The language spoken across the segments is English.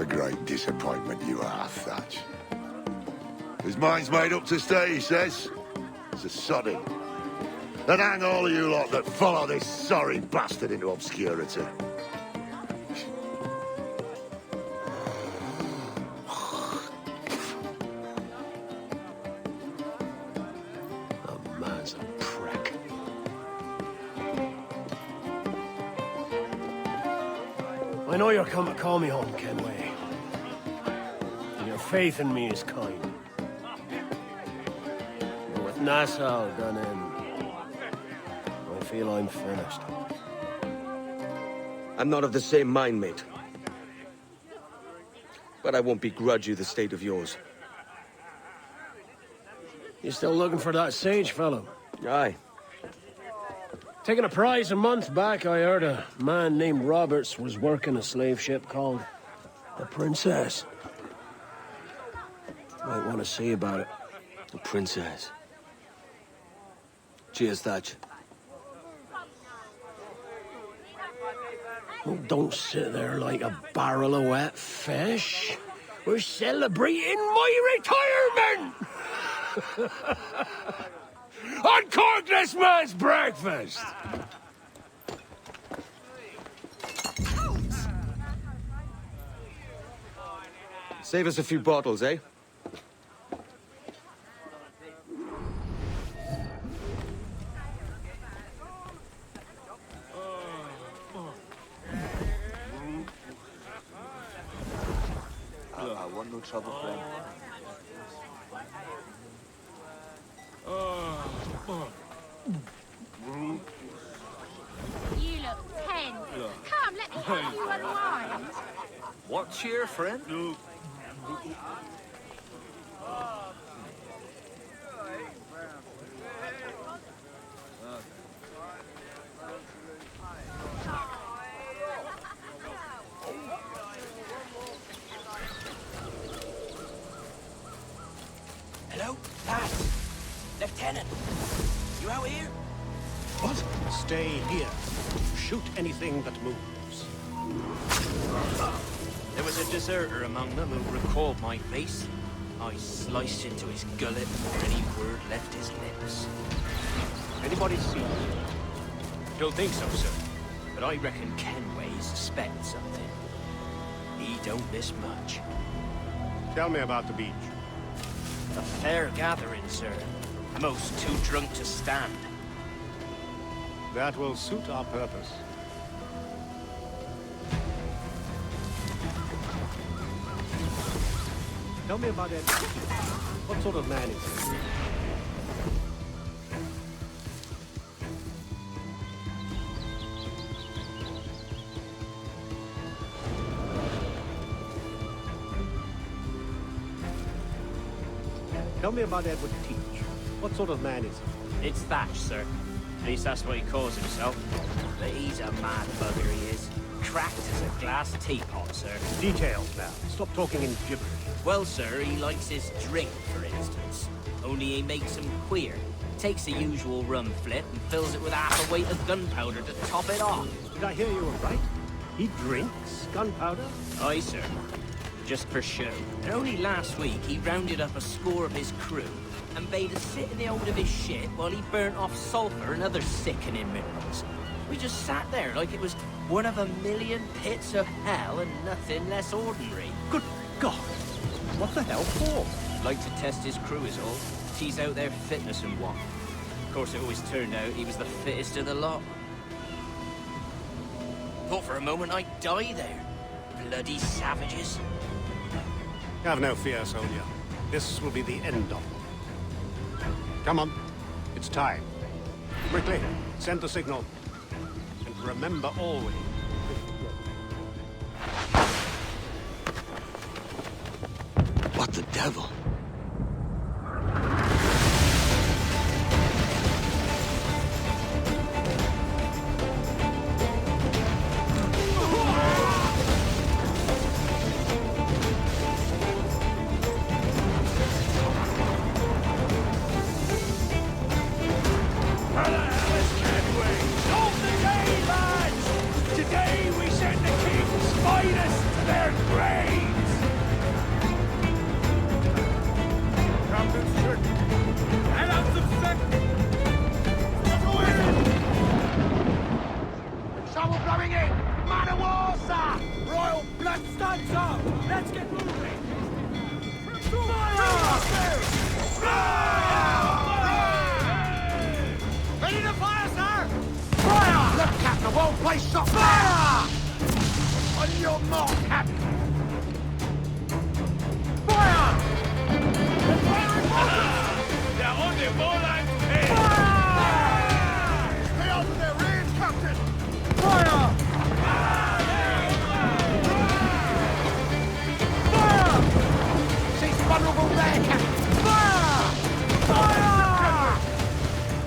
A great disappointment you are, Thatch. His mind's made up to stay, he says. It's a sodding. And hang all of you lot that follow this sorry bastard into obscurity. The man's a prick. I know you're come to call me home, Kenway. And your faith in me is kind. But with Nassau done in, I feel I'm finished. I'm not of the same mind, mate. But I won't begrudge you the state of yours. You still looking for that sage fellow? Aye. Taking a prize a month back, I heard a man named Roberts was working a slave ship called the Princess. Might want to see about it. The Princess. Cheers, Thatch. Oh, don't sit there like a barrel of wet fish. We're celebrating my retirement! Uncork this man's breakfast! Save us a few bottles, eh? I want no trouble, friend. You look tense. Come, let me help you unwind. What cheer, friend? Hello, lads. Lieutenant, you out here? What? Stay here. Shoot anything that moves. There was a deserter among them who recalled my face. I sliced into his gullet before any word left his lips. Anybody see me? Don't think so, sir. But I reckon Kenway suspects something. He don't miss much. Tell me about the beach. A fair gathering, sir. Most too drunk to stand. That will suit our purpose. Tell me about Ed. What sort of man is he? Tell me about Edward Teach. What sort of man is he? It's Thatch, sir. At least that's what he calls himself. But he's a mad bugger, he is. Cracked as a glass teapot, sir. Details now. Stop talking in gibberish. Well, sir, he likes his drink, for instance. Only he makes them queer. Takes the usual rum flip and fills it with half a weight of gunpowder to top it off. Did I hear you right? He drinks gunpowder? Aye, sir. Just for show. And only last week, he rounded up a score of his crew and bade us sit in the hold of his ship while he burnt off sulfur and other sickening minerals. We just sat there like it was one of a million pits of hell and nothing less ordinary. Good God! What the hell for? Like to test his crew is all. Tease out their fitness and what. Of course, it always turned out he was the fittest of the lot. Thought for a moment I'd die there. Bloody savages. Have no fear, soldier. This will be the end of them. Come on. It's time. Quickly, send the signal. And remember always... What the devil? Today we send the king's finest to their grave! whole place shot! Fire! On your mark, Captain! Fire! They're firing mortars! Der Runde Boland hey. Fire! Stay out of their range, Captain! Fire! Fire! She's vulnerable there, Captain! Fire! Fire!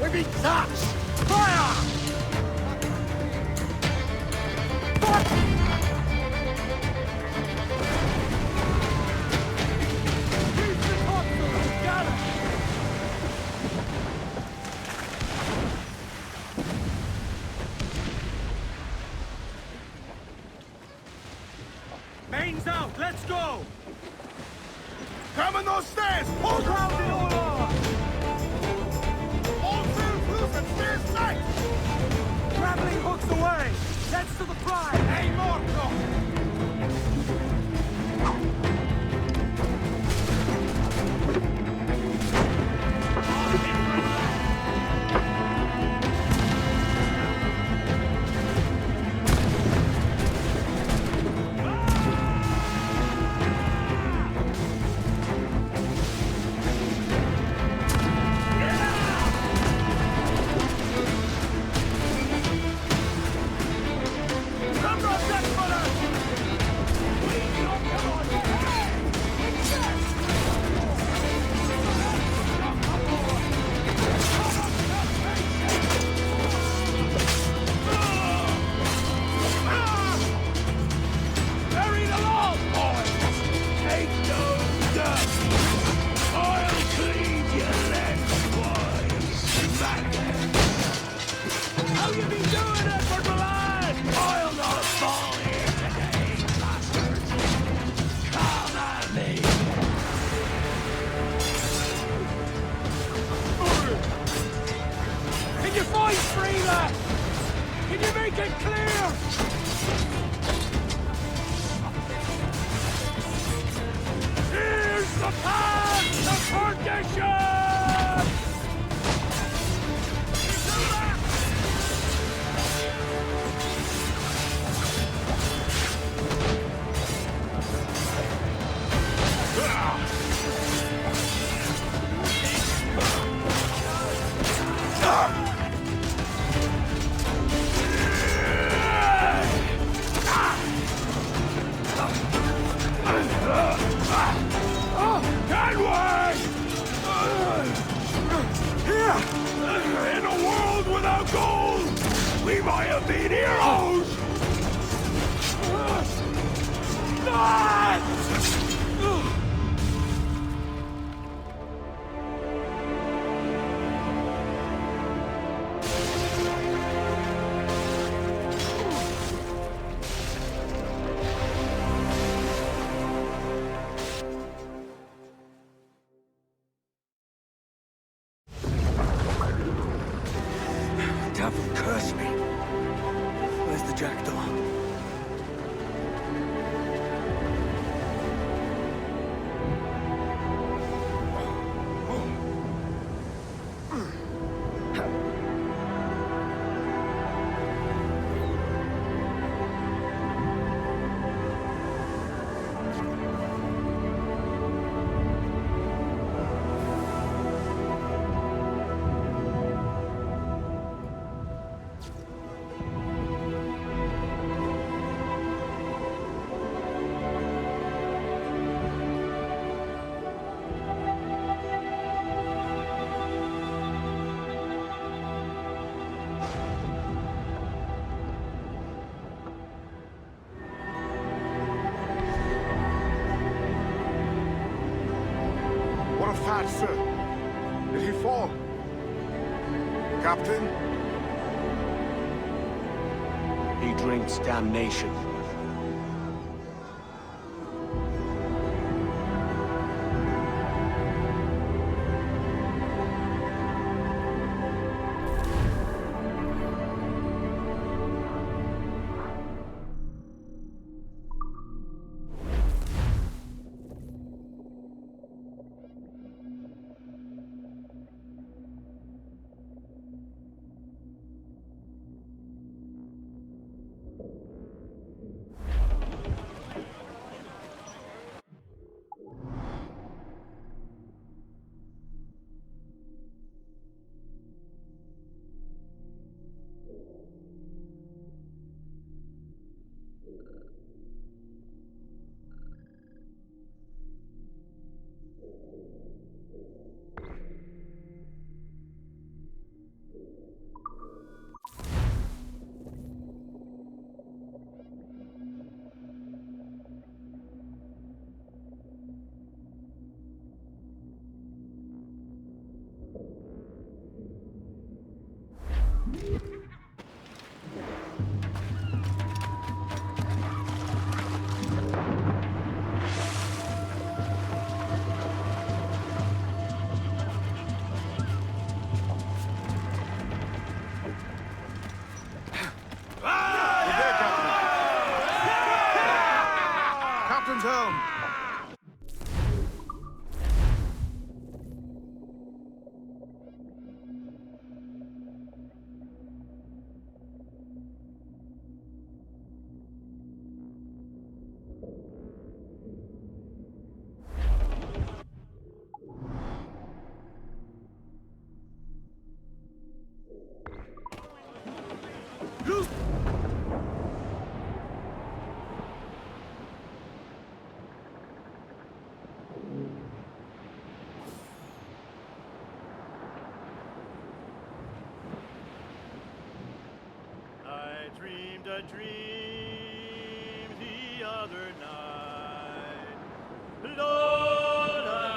We've been touched! Fire! Mains out, let's go! Come on those stairs! Hold ground in order! All sails loose and stairs tight! Grappling hooks away! Let's to the prize! Hey, Morto! Bury them all, boys! Take no dust! I'll clean your legs, boys! How you been doing, Edward Milan? I'll not fall here today, bastards! Come at me! Can you fight free, lad? Can you make it clear? Here's the path to perdition! Can we? Here! In a world without gold, we might have been heroes! Devil curse me. Where's the jackdaw? What of that, sir? Did he fall? Captain? He drinks damnation. children's home. I dreamed a dream the other night. Lowlands,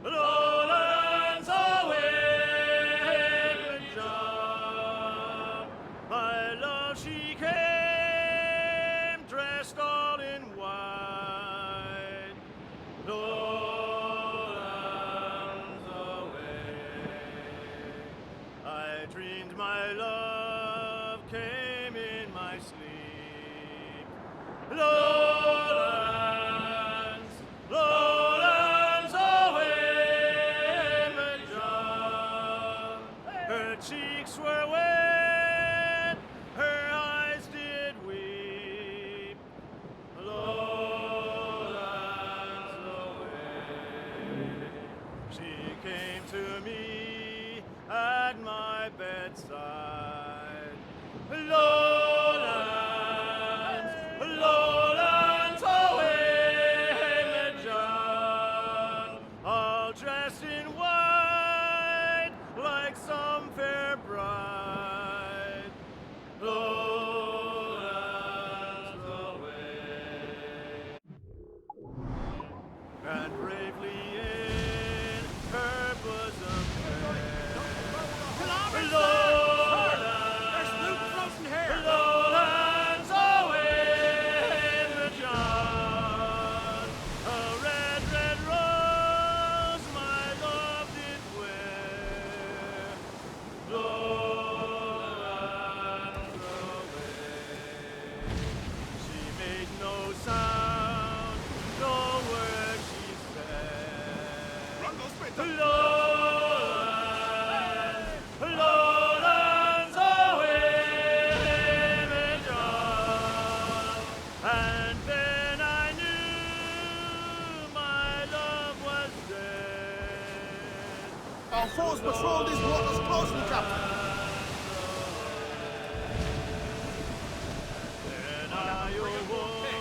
lowlands away, John. My love, she came dressed all in white. Lowlands away. I dreamed my love came in my sleep. Lowlands, lowlands away, John. Her cheeks were wet, her eyes did weep. Lowlands away. She came to me at my bedside. Lowlands, lowlands away, John, all dressed in white like some fair bride. Lowlands away, and bravely in her bosom lowlands away, John. A red, red rose my love did wear. Lowlands away. She made no sound, no word she said. Lowlands away, John. And then I knew my love was dead. Our force patrol these waters closely, Captain. Then I awoke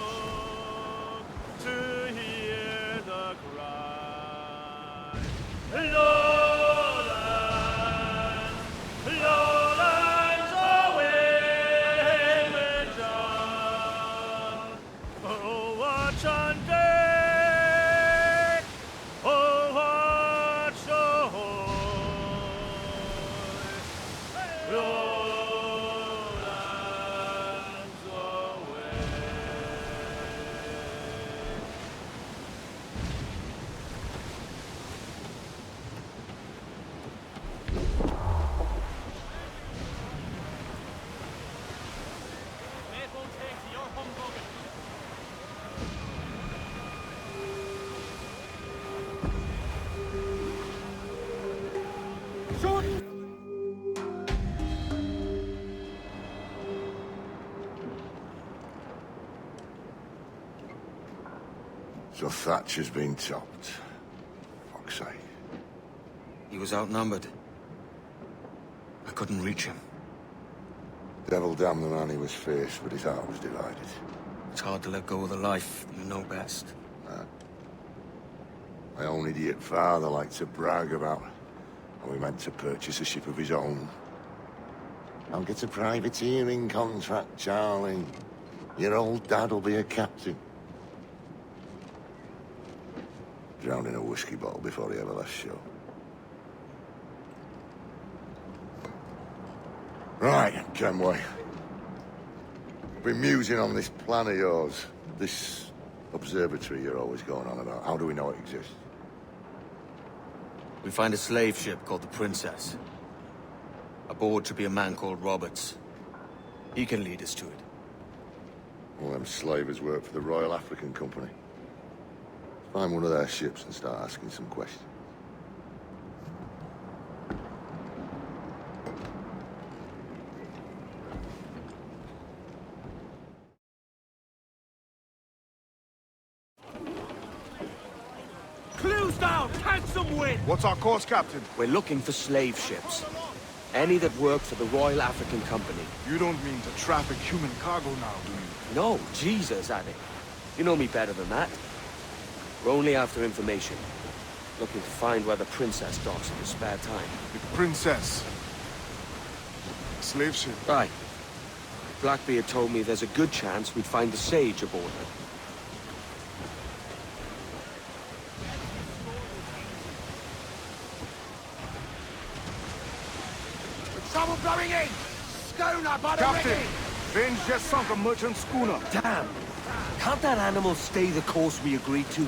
to hear the cry. Lowlands, lowlands away, John. Oh, watch on deck. Oh, watch ahoy. Lowlands away. So Thatcher's been topped. Fuck's sake. He was outnumbered. I couldn't reach him. Devil damn the man he was faced, but his heart was divided. It's hard to let go of the life you know best. My own idiot father liked to brag about how he meant to purchase a ship of his own. I'll get a privateering contract, Charlie. Your old dad'll be a captain. Drowned in a whiskey bottle before he ever left shore. Right, Kenway. Been musing on this plan of yours. This observatory you're always going on about. How do we know it exists? We find a slave ship called the Princess. Aboard should be a man called Roberts. He can lead us to it. All them slavers work for the Royal African Company. Find one of their ships and start asking some questions. Clues down! Catch some wind! What's our course, Captain? We're looking for slave ships. Any that work for the Royal African Company. You don't mean to traffic human cargo now, do you? No, Jesus, Addy. You know me better than that. We're only after information. Looking to find where the princess docks in her spare time. The princess. Slave ship. Right. Blackbeard told me there's a good chance we'd find the Sage aboard her. Trouble blowing in! Schooner by the Captain! rigging! Vin's just sunk a merchant schooner. Damn! Can't that animal stay the course we agreed to?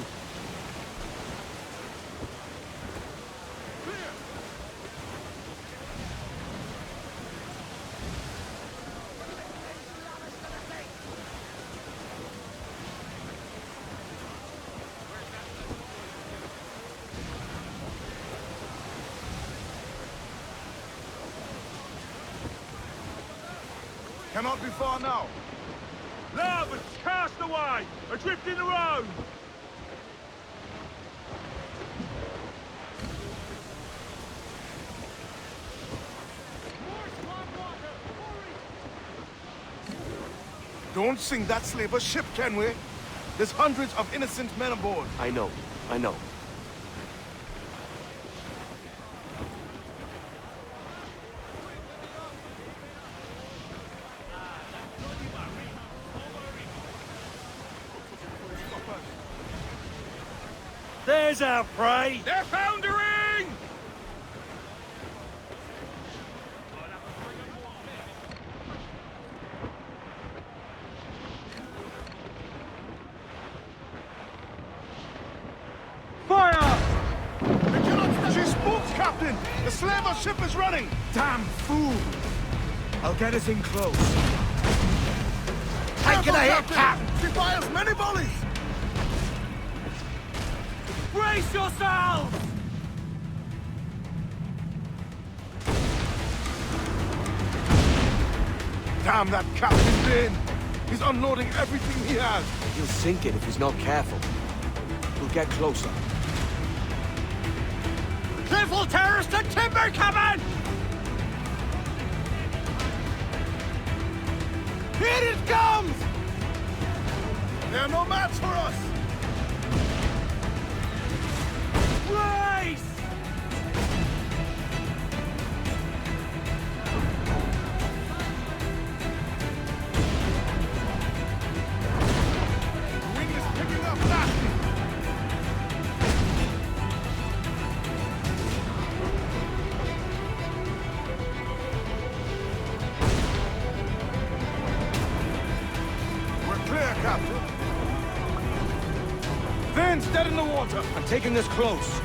Cannot be far now. Larboard, cast away! Adrift in the road! Don't sink that slaver ship, can we? There's hundreds of innocent men aboard. I know. There's our prey! They're foundering! Fire! She spooks, Captain! The slaver ship is running! Damn fool! I'll get us in close. Taking a hit, Captain! She fires many volleys! Brace yourselves! Damn that Captain Vin! He's unloading everything he has! He'll sink it if he's not careful. We'll get closer. Cliffle terrorist and timber coming! Here it comes! They're no match for us! Brace! The wind is picking up fast! We're clear, Captain. Vin's dead in the water! I'm taking this close.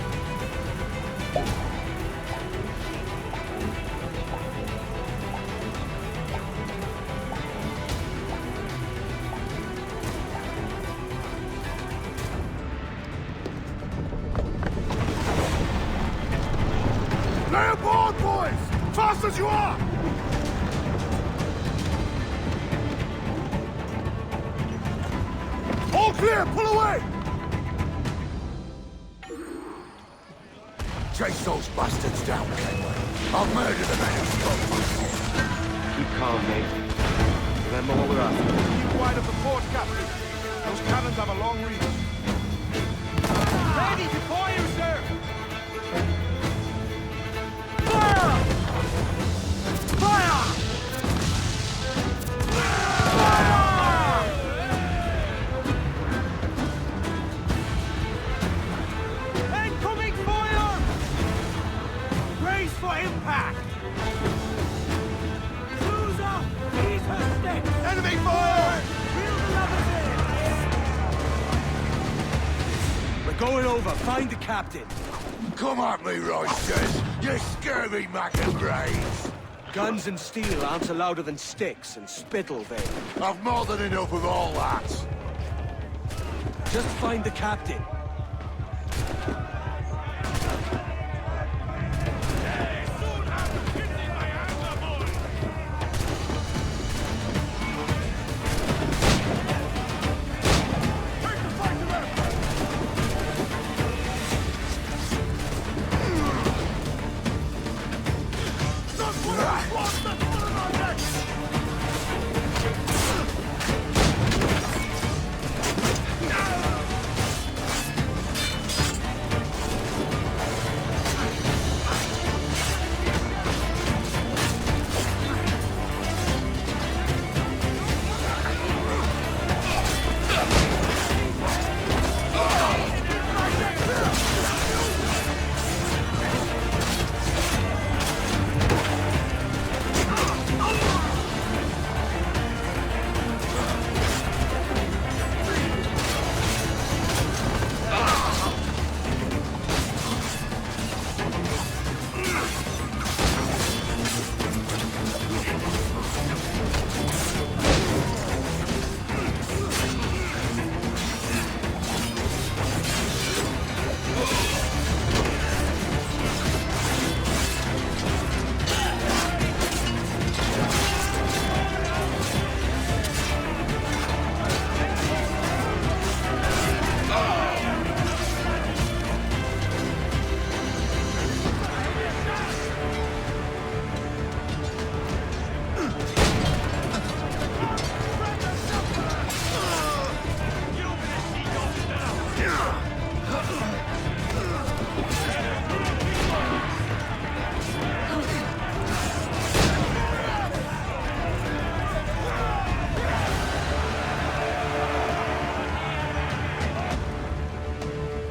Lay aboard, boys! Fast as you are! All clear! Pull away! Chase those bastards down, Kenway. I'll murder the man who spoke my Keep calm, mate. Remember what we're after. Keep wide of the port, Captain. Those cannons have a long reach. Ready to fire, sir! Fire! Fire! Fire! Incoming fire! Brace for impact! Cruiser, ease her sticks! Enemy fire! Reel the lovers in! We're going over. Find the captain. Come at me, Roysters, you scurvy mac and brains! Guns and steel aren't louder than sticks and spittle, Vane. I've more than enough of all that. Just find the captain.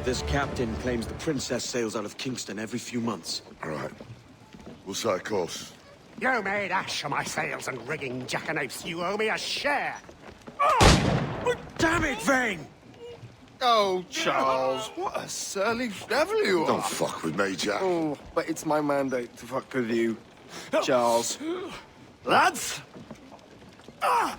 This captain claims the princess sails out of Kingston every few months. All right. We'll set a course. You made ash of my sails and rigging, jackanapes. You owe me a share. Damn it, Vane! Oh, Charles, what a surly devil you are. Don't fuck with me, Jack. Oh, but it's my mandate to fuck with you, Charles. Lads!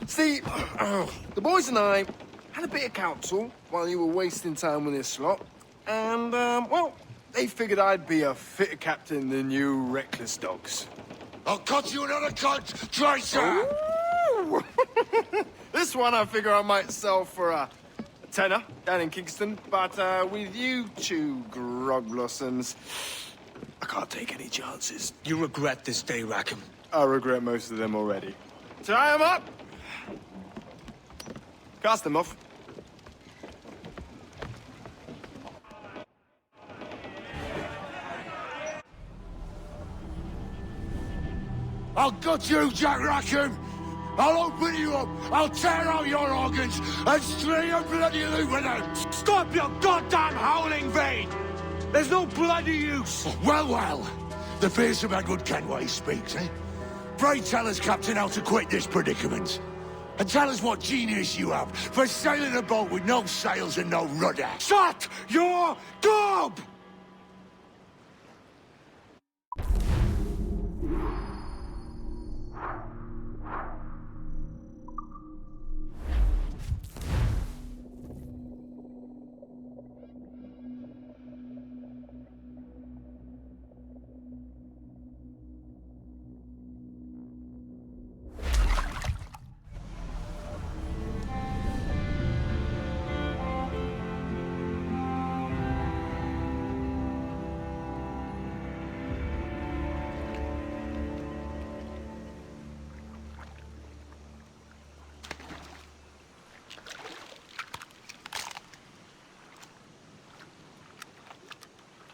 See, the boys and I had a bit of counsel while you were wasting time with this lot. And, well, they figured I'd be a fitter captain than you reckless dogs. I'll cut you another cunt, Tracer! Ooh. This one I figure I might sell for a tenner down in Kingston. But with you two grog blossoms, I can't take any chances. You regret this day, Rackham. I regret most of them already. Tie them up! Cast them off. I'll gut you, Jack Rackham! I'll open you up, I'll tear out your organs, and string your bloody loot with them! Stop your goddamn howling, Vane! There's no bloody use! Well, the fearsome Edward Kenway speaks, eh? Pray tell us, Captain, how to quit this predicament. And tell us what genius you have for sailing a boat with no sails and no rudder. Shut your gob!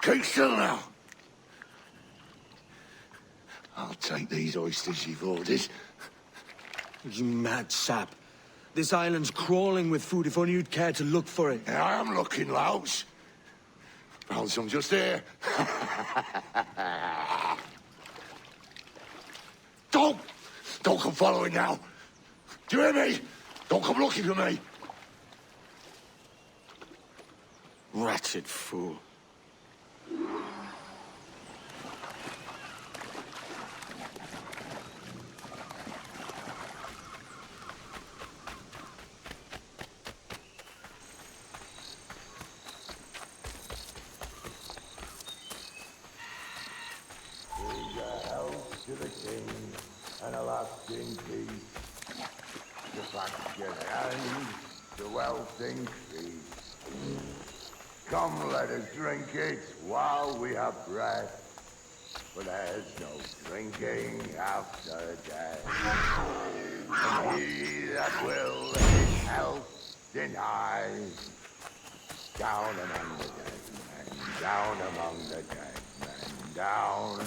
Keep still now. I'll take these oysters you've ordered. You mad sap. This island's crawling with food if only you'd care to look for it. Yeah, I am looking, Louts. Found some just here. Don't come following now. Do you hear me? Don't come looking for me. Wretched fool. last in peace. The faction ends, the wealth increase. Come, let us drink it while we have breath. For there's no drinking after death. And he that will his health deny. Down among the dead men, down among the dead men, down,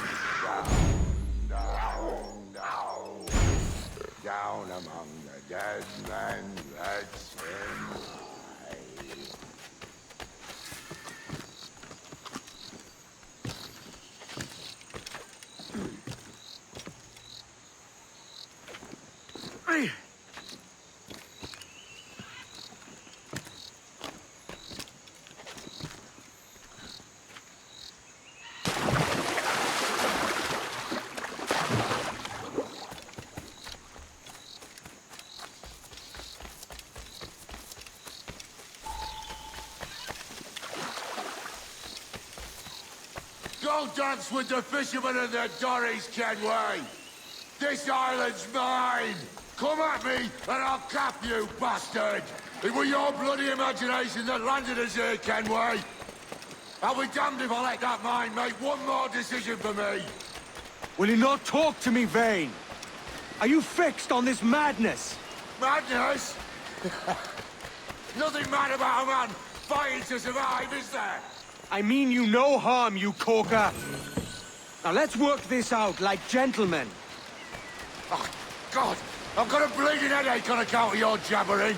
down. Down among the dead men, let's him lie. Go dance with the fishermen and their dories, Kenway! This island's mine! Come at me, and I'll cap you, bastard! It was your bloody imagination that landed us here, Kenway! I'll be damned if I let that mind make one more decision for me! Will you not talk to me, Vane? Are you fixed on this madness? Madness? Nothing mad about a man fighting to survive, is there? I mean you no harm, you corker. Now let's work this out like gentlemen. Oh, God! I've got a bleeding headache on account of your jabbering!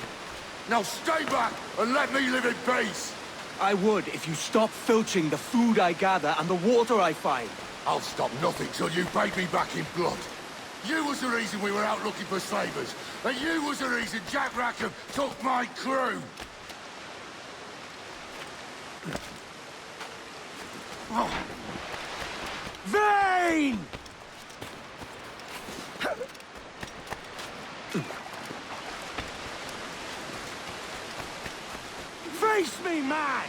Now stay back and let me live in peace! I would if you stop filching the food I gather and the water I find. I'll stop nothing till you pay me back in blood. You was the reason we were out looking for slavers, and you was the reason Jack Rackham took my crew! Vane! Face me, man!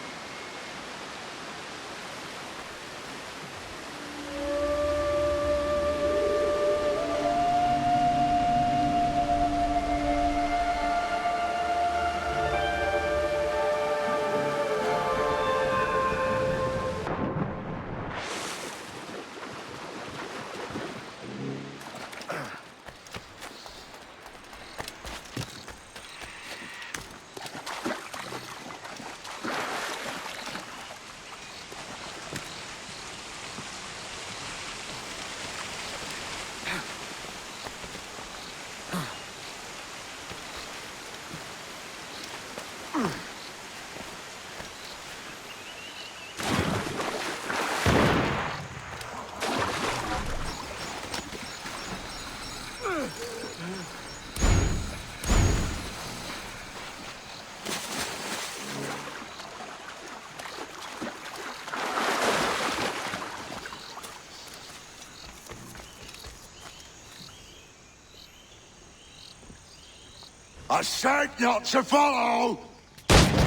I said not to follow!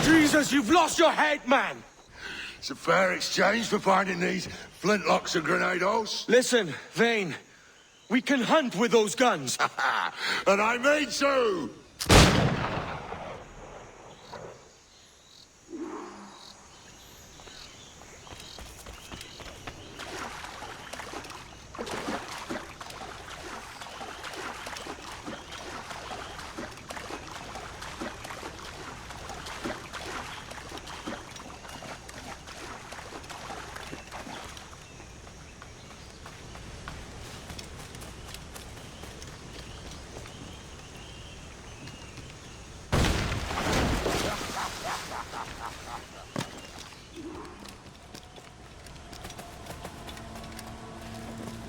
Jesus, you've lost your head, man! It's a fair exchange for finding these flintlocks and grenados. Listen, Vane. We can hunt with those guns. And I mean to!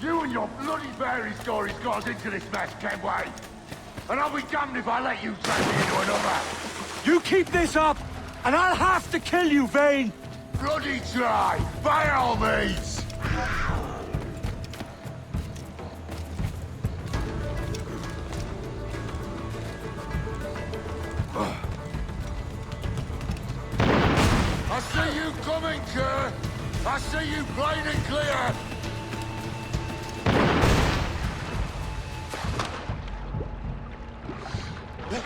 You and your bloody fairy stories got us into this mess, Kenway. And I'll be damned if I let you drag me into another. You keep this up, and I'll have to kill you, Vane! Bloody try, by all means! I see you coming, Kerr! I see you plain and clear! You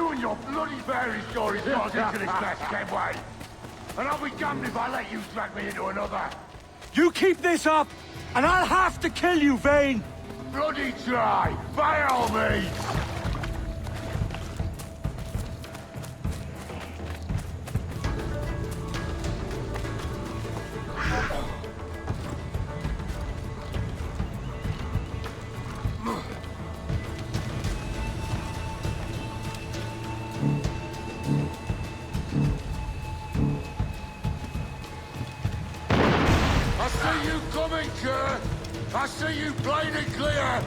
and your bloody fairy stories got into this mess, Kenway. And I'll be damned if I let you drag me into another. You keep this up, and I'll have to kill you, Vane! Bloody try, by all means. I see you coming, Kerr. I see you plain and clear.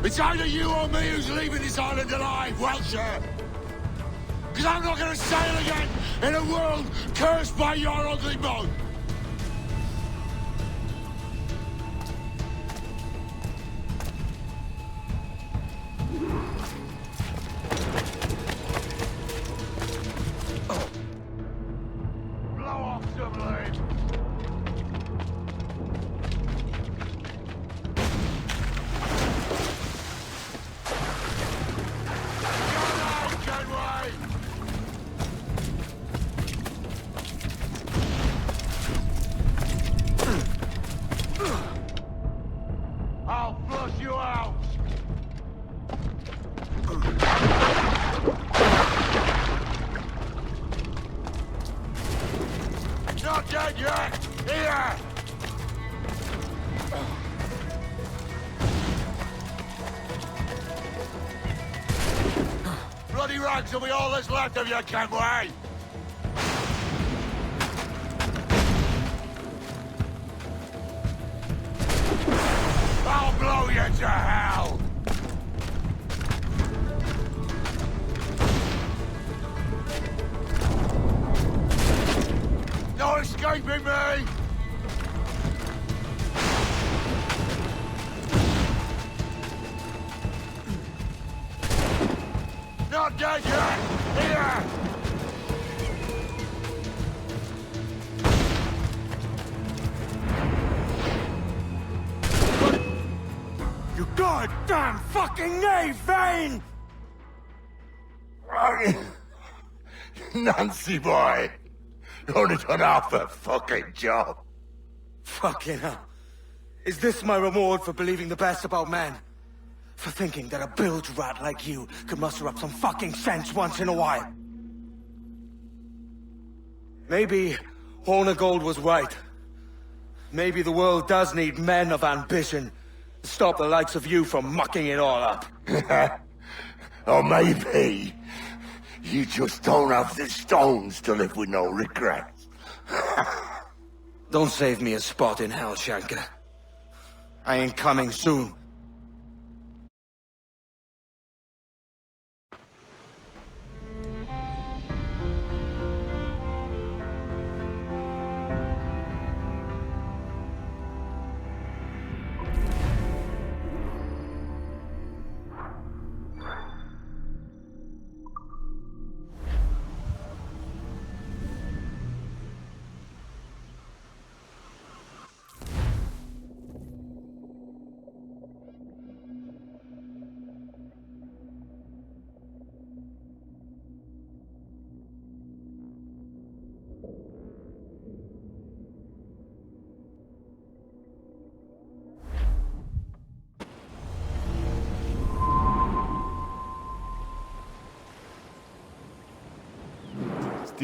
It's either you or me who's leaving this island alive, Welcher. Because I'm not going to sail again in a world cursed by your ugly mug. Blow off some lead. I'll flush you out! Not dead yet! Here! Bloody rags will be all that's left of you, Kenway! I'll blow you to hell! No escaping me! Not dead yet! Here! You goddamn fucking knave, Vane! Nancy boy! You only done half the fucking job. Fucking hell. Is this my reward for believing the best about men? For thinking that a bilge rat like you could muster up some fucking sense once in a while? Maybe Hornigold was right. Maybe the world does need men of ambition to stop the likes of you from mucking it all up. Or maybe you just don't have the stones to live with no regrets. Don't save me a spot in hell, Shanker. I ain't coming soon.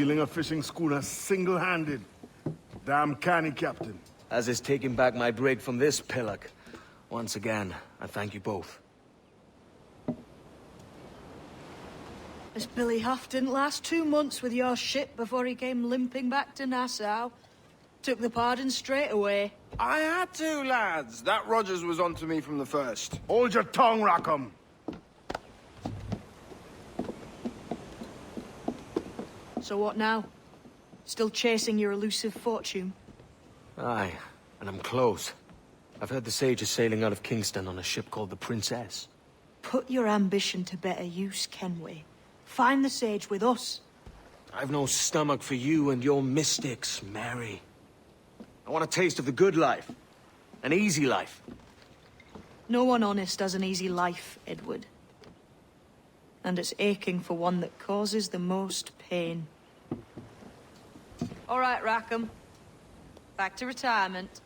Stealing a fishing schooner single-handed. Damn canny, Captain. As is taking back my brig from this pillock. Once again, I thank you both. This Billy Huff didn't last 2 months with your ship before he came limping back to Nassau. Took the pardon straight away. I had to, lads. That Rogers was onto me from the first. Hold your tongue, Rackham. So what now? Still chasing your elusive fortune? Aye, and I'm close. I've heard the Sage is sailing out of Kingston on a ship called the Princess. Put your ambition to better use, Kenway. Find the Sage with us. I've no stomach for you and your mystics, Mary. I want a taste of the good life. An easy life. No one honest has an easy life, Edward. And it's aching for one that causes the most pain. All right, Rackham. Back to retirement.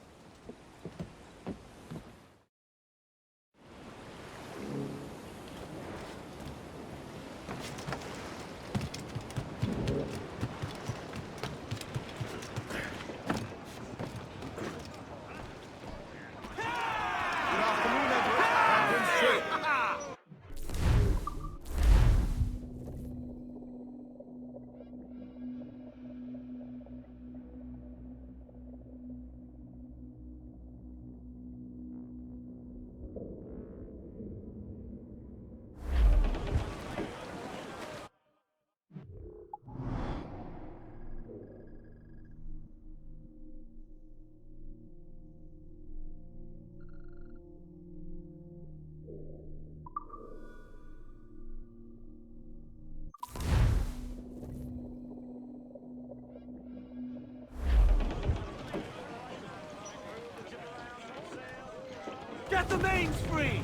Get the mains free!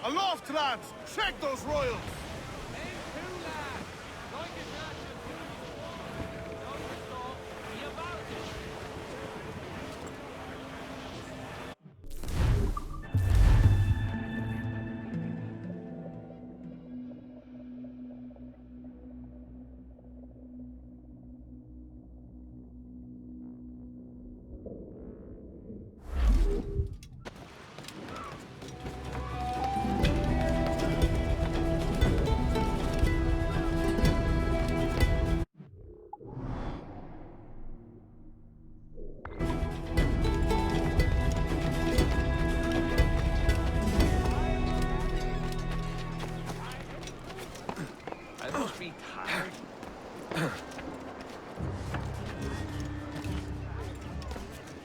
Aloft, lads! Check those royals! I must be tired.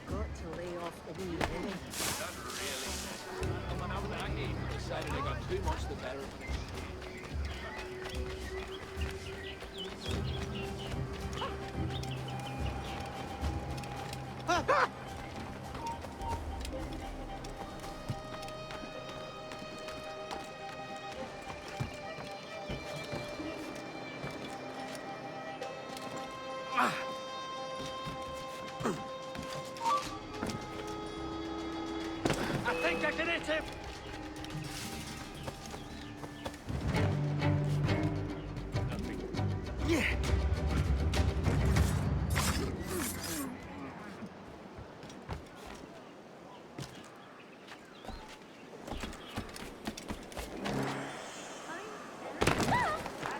Got to lay off the wheel, eh? Not really. I'm an Abenaki. Decided I got too much the better of me. I think I can hit him!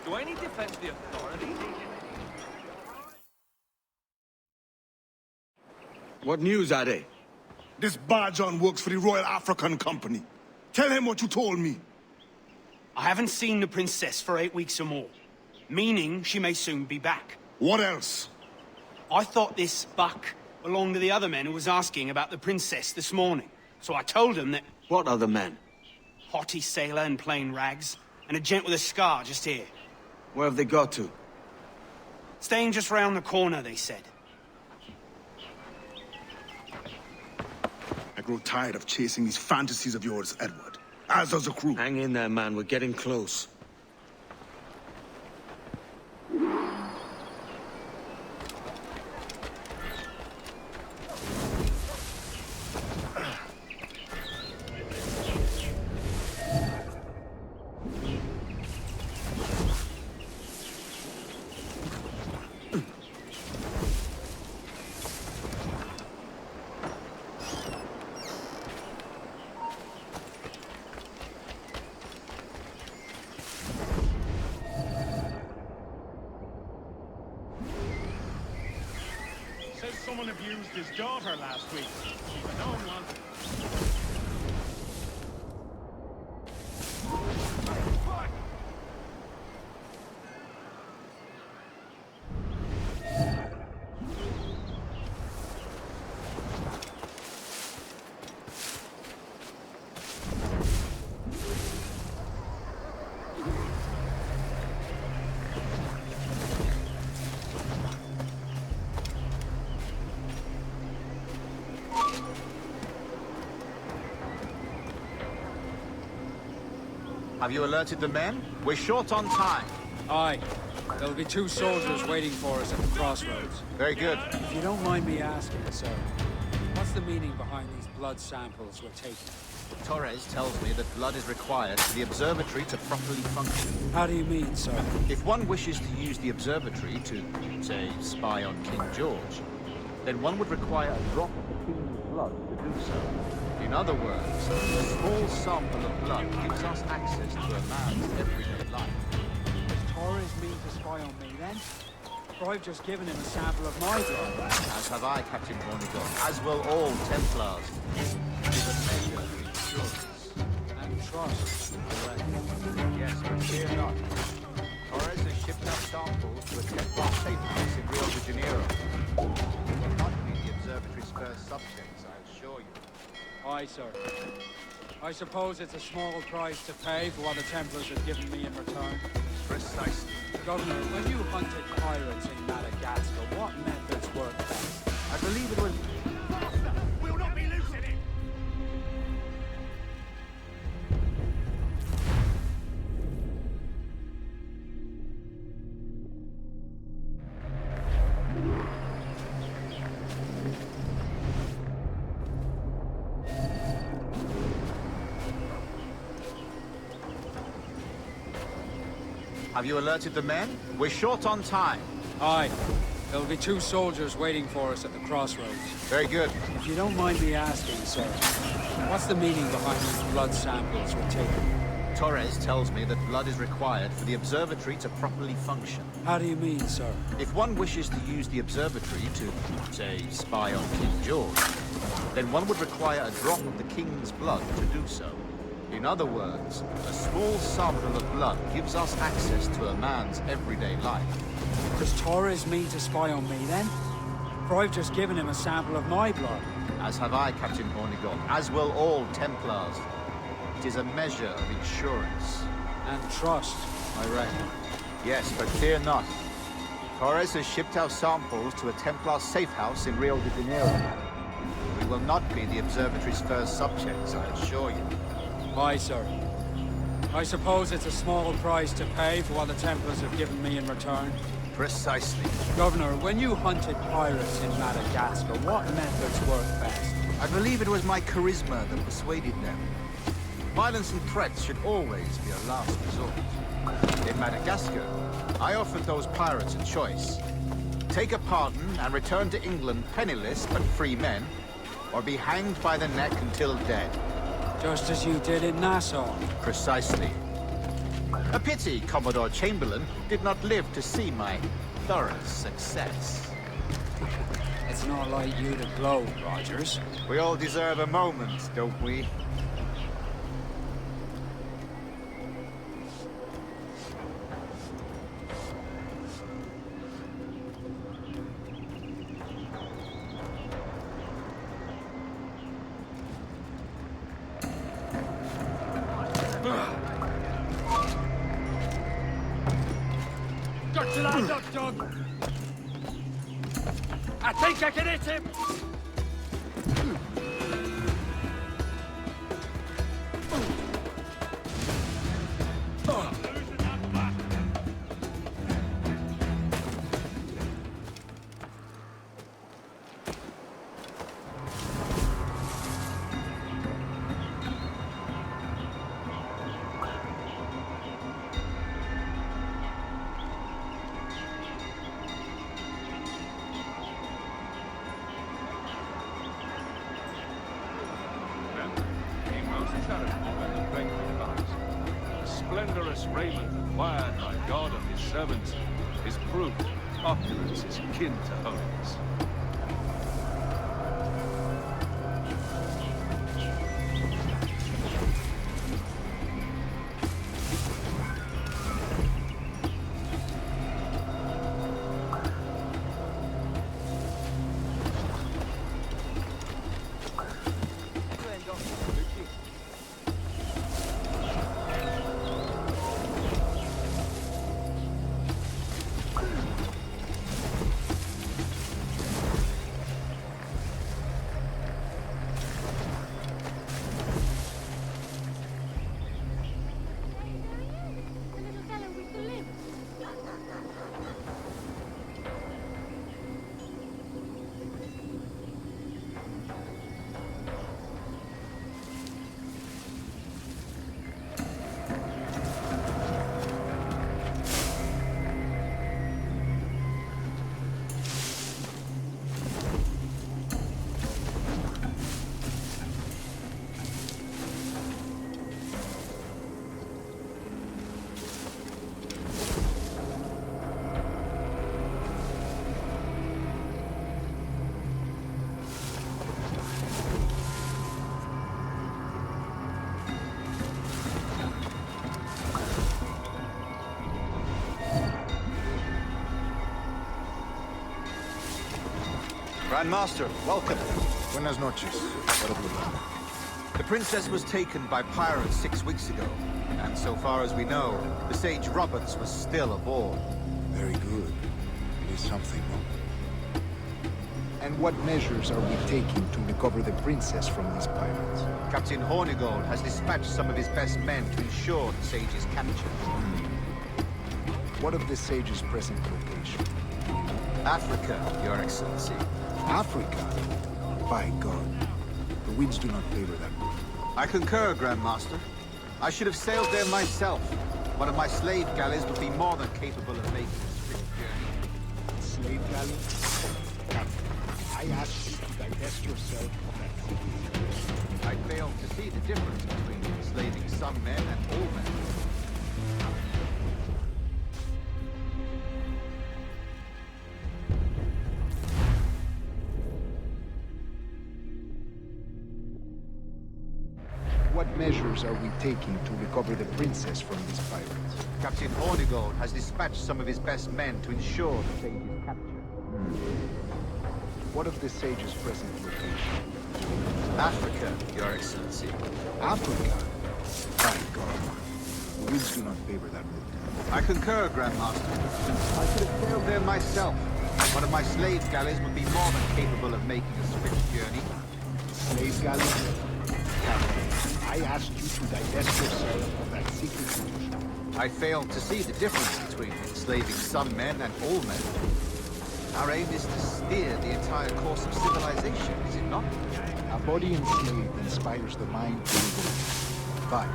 Do I need to fetch the authorities? What news, Ade? This Barjon works for the Royal African Company. Tell him what you told me. I haven't seen the princess for 8 weeks or more, meaning she may soon be back. What else? I thought this buck belonged to the other men who was asking about the princess this morning, so I told him that... What other men? Haughty sailor in plain rags, and a gent with a scar just here. Where have they got to? Staying just round the corner, they said. I grow tired of chasing these fantasies of yours, Edward. As does the crew. Hang in there, man. We're getting close. says someone abused his daughter last week. She's a known one. Have you alerted the men? We're short on time. Aye. There'll be 2 soldiers waiting for us at the crossroads. Very good. If you don't mind me asking, sir, what's the meaning behind these blood samples we're taking? Torres tells me that blood is required for the observatory to properly function. How do you mean, sir? If one wishes to use the observatory to, say, spy on King George, then one would require a drop of the King's blood to do so. In other words, a small sample of blood gives us access to a man's everyday life. Does Torres mean to spy on me, then? For I've just given him a sample of my blood. As have I, Captain Hornigold, as will all Templars. It is a measure of insurance. And trust. Yes, but fear not. Torres has shipped out samples to a Templar safe house in Rio de Janeiro. It will not be the observatory's first subjects, I assure you. Aye, sir. I suppose it's a small price to pay for what the Templars have given me in return. Precisely. Governor, when you hunted pirates in Madagascar, what methods worked best? I believe it was... We'll not be losing it! Have you alerted the men? We're short on time. Aye. There'll be 2 soldiers waiting for us at the crossroads. Very good. If you don't mind me asking, sir, what's the meaning behind these blood samples we're taking? Torres tells me that blood is required for the observatory to properly function. How do you mean, sir? If one wishes to use the observatory to, say, spy on King George, then one would require a drop of the King's blood to do so. In other words, a small sample of blood gives us access to a man's everyday life. Does Torres mean to spy on me, then? For I've just given him a sample of my blood. As have I, Captain Hornigold, as will all Templars. It is a measure of insurance. And trust, I reckon. Yes, but fear not. Torres has shipped our samples to a Templar safe house in Rio de Janeiro. We will not be the observatory's first subjects, I assure you. Aye, sir. I suppose it's a small price to pay for what the Templars have given me in return. Precisely. Governor, when you hunted pirates in Madagascar, what methods worked best? I believe it was my charisma that persuaded them. Violence and threats should always be a last resort. In Madagascar, I offered those pirates a choice. Take a pardon and return to England penniless but free men, or be hanged by the neck until dead. Just as you did in Nassau. Precisely. A pity Commodore Chamberlain did not live to see my thorough success. It's not like you to gloat, Rogers. We all deserve a moment, don't we? Got to land up, Doug! I think I can hit him! Splendorous raiment acquired by God and his servants is proof opulence is kin to holiness. Grandmaster, welcome. Buenas noches. The princess was taken by pirates 6 weeks ago, and so far as we know, the Sage Roberts was still aboard. Very good. It is something, no? And what measures are we taking to recover the princess from these pirates? Captain Hornigold has dispatched some of his best men to ensure the Sage's capture. What of the Sage's present location? Africa, Your Excellency. Africa? By God. The winds do not favor that route. I concur, Grandmaster. I should have sailed there myself. One of my slave galleys would be more than capable of making a swift journey. Slave galley? Captain, I ask you to divest yourself of that city. I fail to see the difference between enslaving some men and all men. What measures are we taking to recover the princess from these pirates? Captain Hornigold has dispatched some of his best men to ensure the Sage's capture. What of the Sage's present location? Africa, Your Excellency. Africa? By God. The winds do not favor that route. I concur, Grandmaster. I should have sailed there myself. One of my slave galleys would be more than capable of making a swift journey. Slave galley? Captain, I asked you to divest yourself of that secret position. I fail to see the difference between enslaving some men and all men. Our aim is to steer the entire course of civilization, is it not? A body enslaved inspires the mind to liberate. But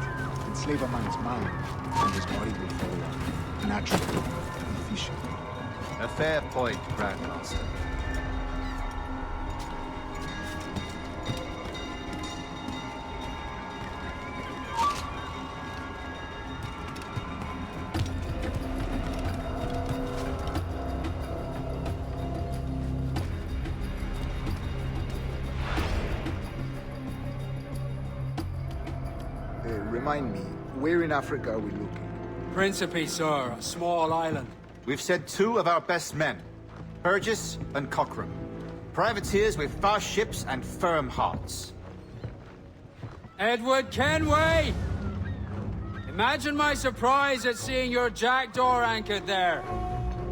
enslave a man's mind, and his body will follow on, naturally, efficiently. A fair point, Grandmaster. Remind me, where in Africa are we looking? Principe, sir, a small island. We've sent 2 of our best men, Burgess and Cochrane. Privateers with fast ships and firm hearts. Edward Kenway! Imagine my surprise at seeing your jackdaw anchored there.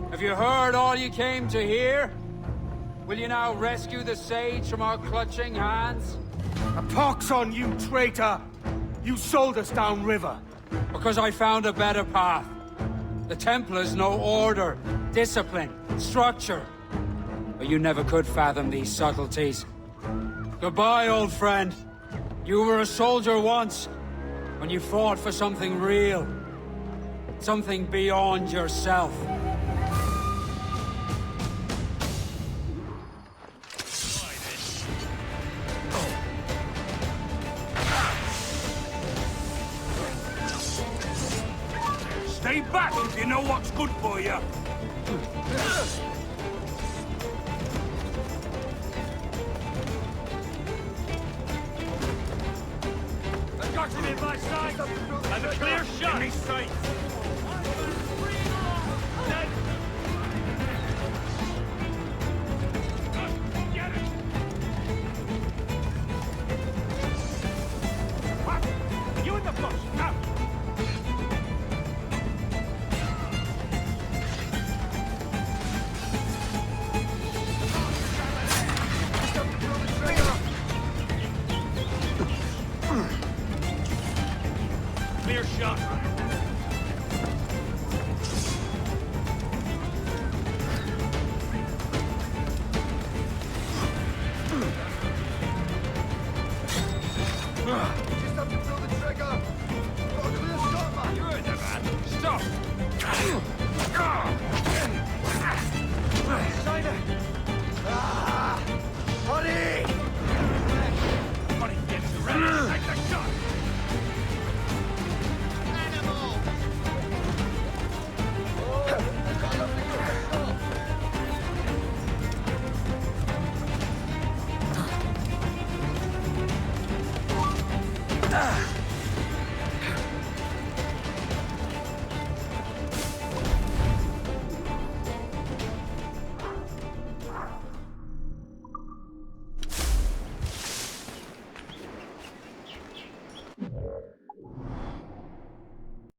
Have you heard all you came to hear? Will you now rescue the Sage from our clutching hands? A pox on you, traitor! You sold us downriver. Because I found a better path. The Templars know order, discipline, structure. But you never could fathom these subtleties. Goodbye, old friend. You were a soldier once, when you fought for something real. Something beyond yourself. Stay back if you know what's good for you. I've got him in my sight. And a clear shot. In his sight. Get it. What? You in the bush. Now. Clear shot. Ugh.